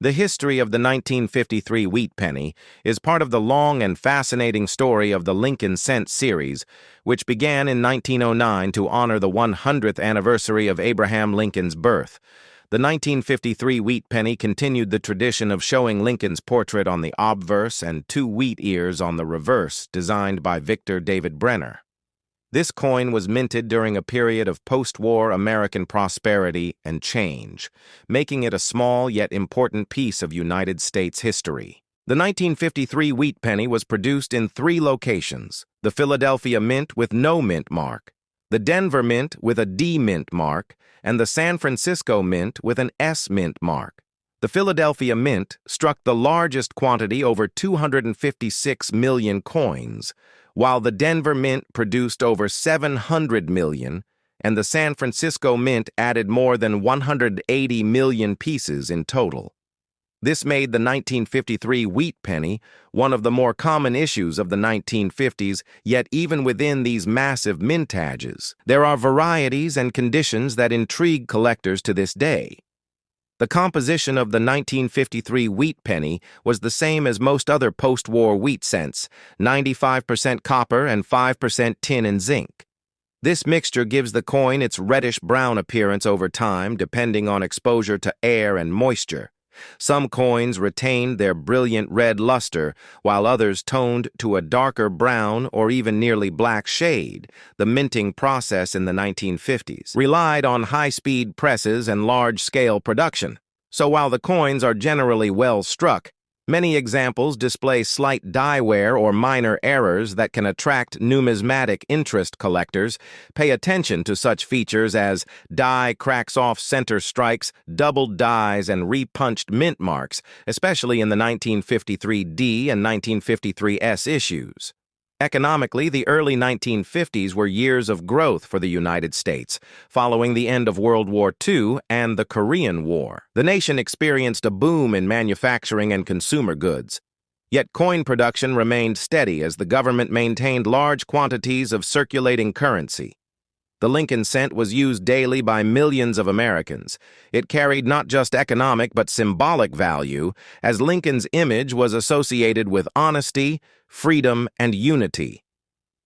The history of the 1953 wheat penny is part of the long and fascinating story of the Lincoln Cent series, which began in 1909 to honor the 100th anniversary of Abraham Lincoln's birth. The 1953 wheat penny continued the tradition of showing Lincoln's portrait on the obverse and two wheat ears on the reverse, designed by Victor David Brenner. This coin was minted during a period of post-war American prosperity and change, making it a small yet important piece of United States history. The 1953 wheat penny was produced in three locations: the Philadelphia Mint with no mint mark, the Denver Mint with a D mint mark, and the San Francisco Mint with an S mint mark. The Philadelphia Mint struck the largest quantity, over 256 million coins, while the Denver Mint produced over 700 million, and the San Francisco Mint added more than 180 million pieces in total. This made the 1953 wheat penny one of the more common issues of the 1950s, yet even within these massive mintages, there are varieties and conditions that intrigue collectors to this day. The composition of the 1953 wheat penny was the same as most other post-war wheat cents: 95% copper and 5% tin and zinc. This mixture gives the coin its reddish-brown appearance over time, depending on exposure to air and moisture. Some coins retained their brilliant red luster, while others toned to a darker brown or even nearly black shade. The minting process in the 1950s relied on high-speed presses and large-scale production. So while the coins are generally well struck, many examples display slight die wear or minor errors that can attract numismatic interest collectors. Pay attention to such features as die cracks off center strikes, doubled dies, and repunched mint marks, especially in the 1953D and 1953S issues. Economically, the early 1950s were years of growth for the United States, following the end of World War II and the Korean War. The nation experienced a boom in manufacturing and consumer goods. Yet coin production remained steady as the government maintained large quantities of circulating currency. The Lincoln Cent was used daily by millions of Americans. It carried not just economic but symbolic value, as Lincoln's image was associated with honesty, freedom, and unity.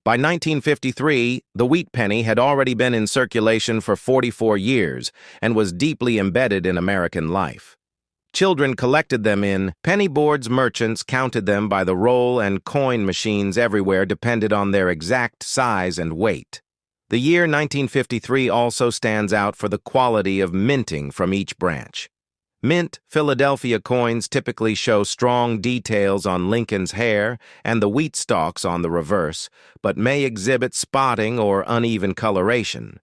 By 1953, the wheat penny had already been in circulation for 44 years and was deeply embedded in American life. Children collected them in penny boards. Merchants counted them by the roll, and coin machines everywhere depended on their exact size and weight. The year 1953 also stands out for the quality of minting from each branch. Mint Philadelphia coins typically show strong details on Lincoln's hair and the wheat stalks on the reverse, but may exhibit spotting or uneven coloration.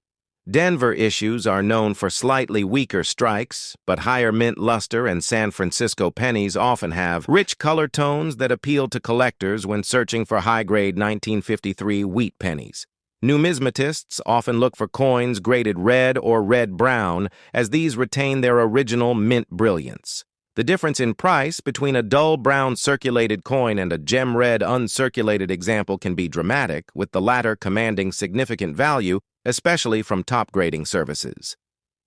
Denver issues are known for slightly weaker strikes, but higher mint luster, and San Francisco pennies often have rich color tones that appeal to collectors when searching for high-grade 1953 wheat pennies. Numismatists often look for coins graded red or red-brown, as these retain their original mint brilliance. The difference in price between a dull brown circulated coin and a gem-red uncirculated example can be dramatic, with the latter commanding significant value, especially from top-grading services.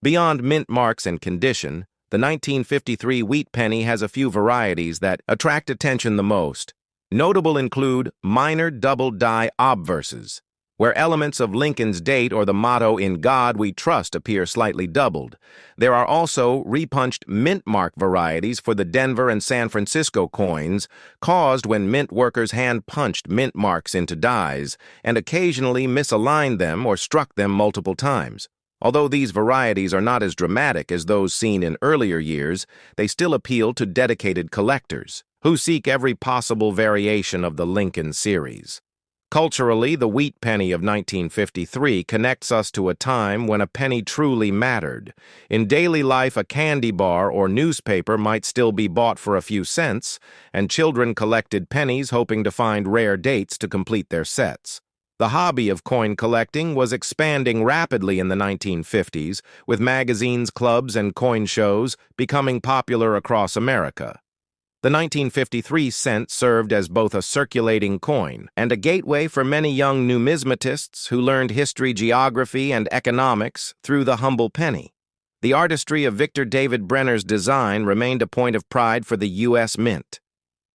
Beyond mint marks and condition, the 1953 wheat penny has a few varieties that attract attention the most. Notable include minor double die obverses, where elements of Lincoln's date or the motto "In God We Trust" appear slightly doubled. There are also repunched mint mark varieties for the Denver and San Francisco coins, caused when mint workers hand-punched mint marks into dies and occasionally misaligned them or struck them multiple times. Although these varieties are not as dramatic as those seen in earlier years, they still appeal to dedicated collectors who seek every possible variation of the Lincoln series. Culturally, the wheat penny of 1953 connects us to a time when a penny truly mattered. In daily life, a candy bar or newspaper might still be bought for a few cents, and children collected pennies hoping to find rare dates to complete their sets. The hobby of coin collecting was expanding rapidly in the 1950s, with magazines, clubs, and coin shows becoming popular across America. The 1953 cent served as both a circulating coin and a gateway for many young numismatists who learned history, geography, and economics through the humble penny. The artistry of Victor David Brenner's design remained a point of pride for the U.S. Mint.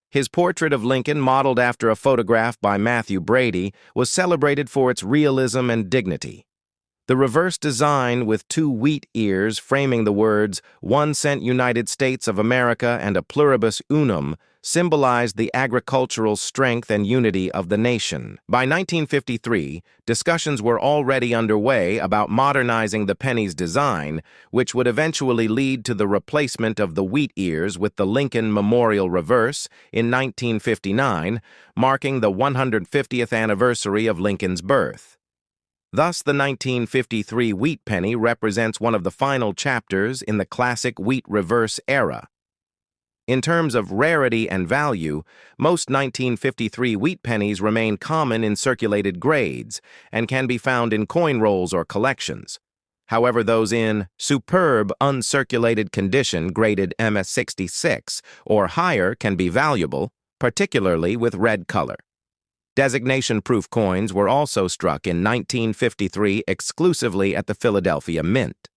His portrait of Lincoln, modeled after a photograph by Matthew Brady, was celebrated for its realism and dignity. The reverse design with two wheat ears framing the words 1 cent United States of America and a pluribus unum symbolized the agricultural strength and unity of the nation. By 1953, discussions were already underway about modernizing the penny's design, which would eventually lead to the replacement of the wheat ears with the Lincoln Memorial reverse in 1959, marking the 150th anniversary of Lincoln's birth. Thus, the 1953 wheat penny represents one of the final chapters in the classic wheat reverse era. In terms of rarity and value, most 1953 wheat pennies remain common in circulated grades and can be found in coin rolls or collections. However, those in superb uncirculated condition graded MS66 or higher can be valuable, particularly with red color. Designation-proof coins were also struck in 1953 exclusively at the Philadelphia Mint.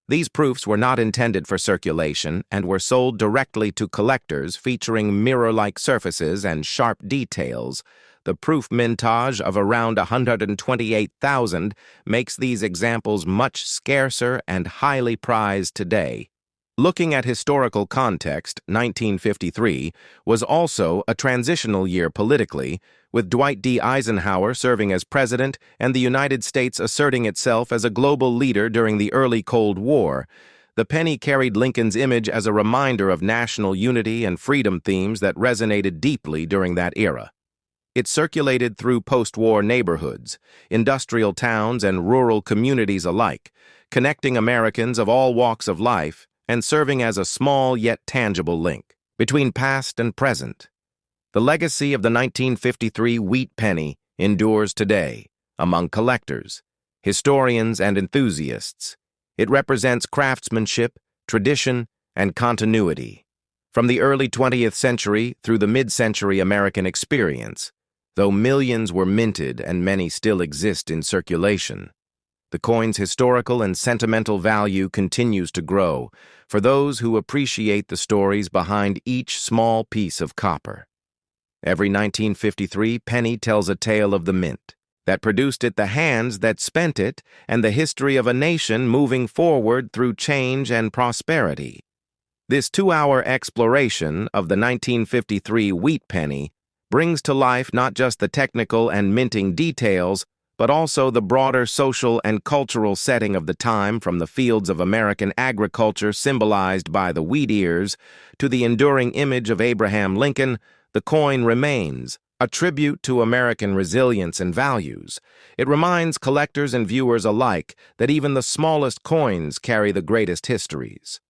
These proofs were not intended for circulation and were sold directly to collectors, featuring mirror-like surfaces and sharp details. The proof mintage of around 128,000 makes these examples much scarcer and highly prized today. Looking at historical context, 1953 was also a transitional year politically, with Dwight D. Eisenhower serving as president and the United States asserting itself as a global leader during the early Cold War. The penny carried Lincoln's image as a reminder of national unity and freedom themes that resonated deeply during that era. It circulated through post-war neighborhoods, industrial towns, and rural communities alike, connecting Americans of all walks of life and serving as a small yet tangible link between past and present. The legacy of the 1953 wheat penny endures today among collectors, historians, and enthusiasts. It represents craftsmanship, tradition, and continuity. From the early 20th century through the mid-century American experience, though millions were minted and many still exist in circulation, the coin's historical and sentimental value continues to grow for those who appreciate the stories behind each small piece of copper. Every 1953 penny tells a tale of the mint that produced it, the hands that spent it, and the history of a nation moving forward through change and prosperity. This 2-hour exploration of the 1953 wheat penny brings to life not just the technical and minting details, but also the broader social and cultural setting of the time, from the fields of American agriculture symbolized by the wheat ears to the enduring image of Abraham Lincoln. The coin remains a tribute to American resilience and values. It reminds collectors and viewers alike that even the smallest coins carry the greatest histories.